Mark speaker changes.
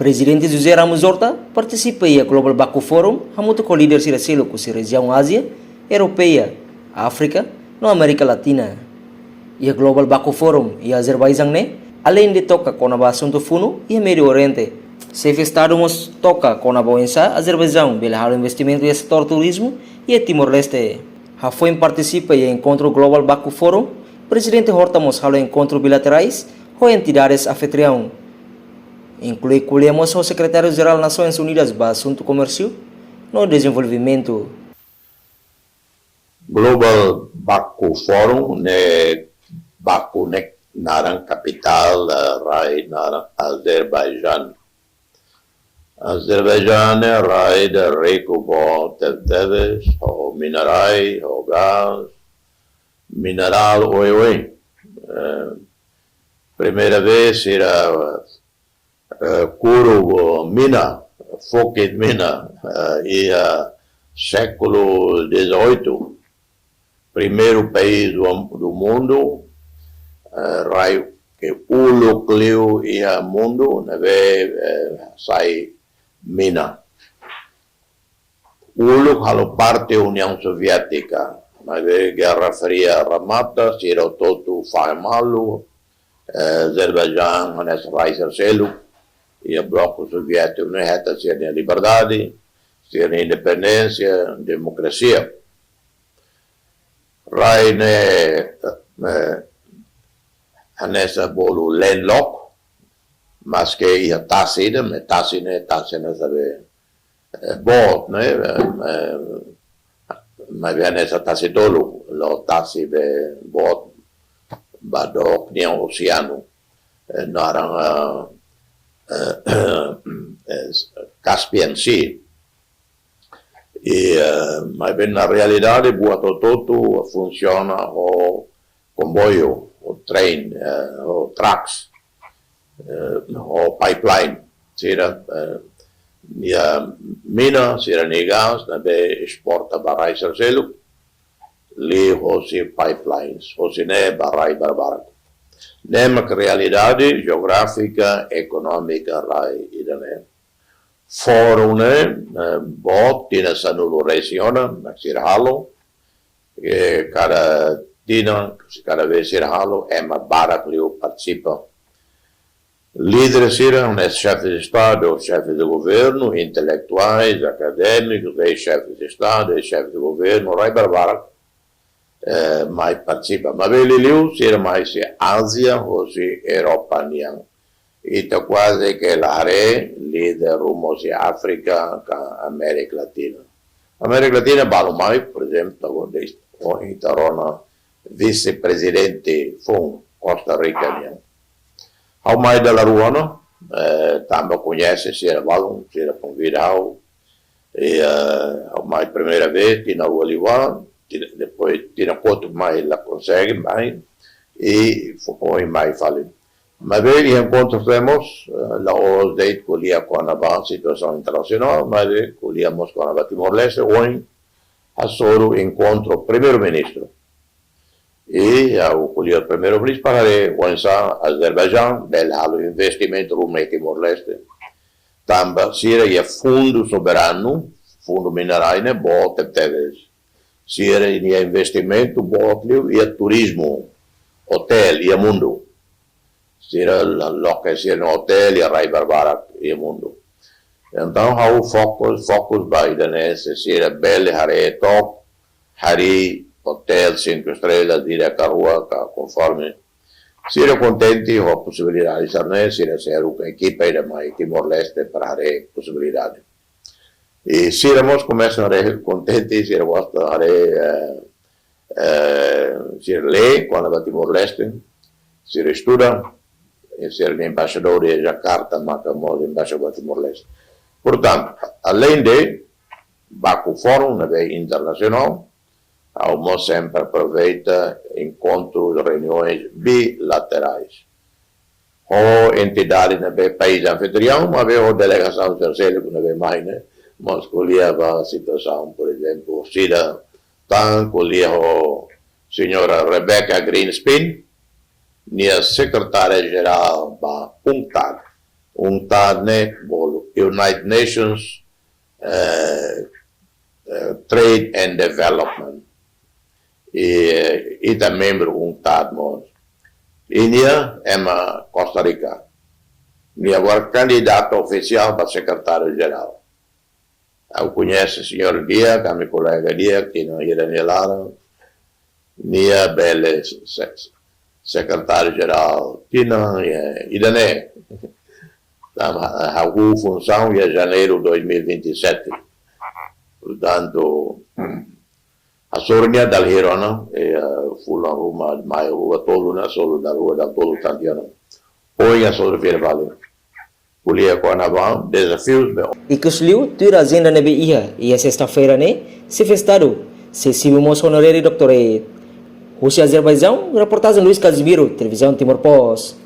Speaker 1: Presidente José Ramos Horta participa em Global Baku Forum, hamuto com líderes da selo com a região Ásia, Europeia, África, na América Latina. E Global Baku Forum e Azerbaijão, além de tocar com o assunto funo e Médio Oriente. Se Estados toca com a Boensa, Azerbaijão, pelo investimento no setor turismo e Timor-Leste. A FOIM participa em encontro Global Baku Forum, Presidente Horta mostrou encontros bilaterais com entidades anfitrião. Incluímos o secretário-geral das Nações Unidas para Assunto Comércio no Desenvolvimento.
Speaker 2: Global Baku Forum, Baku narang capital rai narang Azerbaijan. Azerbaijan rai da rico bo teves, o minerai, o gás, mineral oi. Primeira vez era Kuru Mina, Fokit Mina, e século XVIII, primeiro país do mundo, raio que ulo clio e mundo, neve sai Mina. Ulo halo parte União Soviética, neve Guerra Fria ramata, sira todo faimalu, Azerbaijão nessa raiz selo. E o bloco soviético não é ser a liberdade, ser a independência, democracia. Rai nessa bolo landlock, mas que ia tassida, mas tassina sabe bot, né? Mas vem nessa tassidolo, lo tassi be bot, badok ni ang oceano, narang Caspian Sea. Mas bem na realidade, Buato Toto funciona o comboio, o trem, o tracks, o pipeline. Sira mina, sira negas, nabe exporta barai sarcelo, li hosi pipelines, hosi ne barai barbarat. Nема realidade geográfica, econômica, rai idane. Fórum bot tina sanulu regiona, naksirhalo, cada vez sirhalo, ema barakliu participa. Líderes eram chefes de Estado, chefes de governo, intelectuais, acadêmicos, ex-chefes de Estado, ex-chefes de governo, rai barbarak. Mais participa. Mas ele liu se mais se Ásia ou se Europa niang. Ita quase que l'are líder rumo se África ka América Latina. América Latina balu mai, por exemplo, o Itarona vice-presidente fun Costa Rica niang. Ao mai da Ruana, também conhece se era balu, se era convidado. E ao mai primeira vez que na Oliva depois tira quanto mais ela consegue, mais, e foi mais fale. Mas bem, enquanto temos, lá os deit colhia com a situação internacional, mas colhíamos com a Timor-Leste, hoje, a soro encontro primeiro-ministro. E o colhia o primeiro-ministro para lançar Azerbaijão, belo investimento no Timor-Leste. Também, se é fundo soberano, fundo mineral, né, bom, teve se era investimento, botlio e turismo, hotel e mundo. Se era local, se era hotel e rai barbara e mundo. Então, há o focus vai nesse, se era belo, haré top, hari, hotel, 5 estrelas, dire a rua, conforme. Se era contente, a possibilidade de se era uma equipe de mais Timor-Leste para haré possibilidade. E se éramos começam a contentes, se éramos a ler quando a Timor-Leste, se estuda, e ser embaixador de Jakarta, Macamó, embaixador de Timor-Leste. Portanto, além de Baku Forum, na vez internacional, a UMO sempre aproveita encontros, reuniões bilaterais. Ou entidades na vez país anfitrião, mas a delegação terceira, na vez mais, né? Mas colhia a situação, por exemplo, Sida Tan, colhia a senhora Rebecca Greenspan, minha secretária-geral da UNCTAD, UNCTAD, United Nations Trade and Development. E é membro UNCTAD. India é uma Costa Rica. E agora candidato oficial para secretário-geral. Eu conheço o senhor Dia, que é meu colega Dia, que não ia Lara. Nia Bele, secretário-geral, que não é. Idane. A função é janeiro de 2027. Portanto, a sornia dal Hirona e fulla Roma, mai rua tolo na solo da rua da tolo tantiano. Hoje a solo vale. Kuliah Carnaval, desafios.
Speaker 1: E que sliu, tu agenda na BIA, e a sexta-feira, né? Se festado, se civimos honorário doutorate. Rússia, Azerbaijão, reportagem Luiz Casimiro, televisão Timor-Post.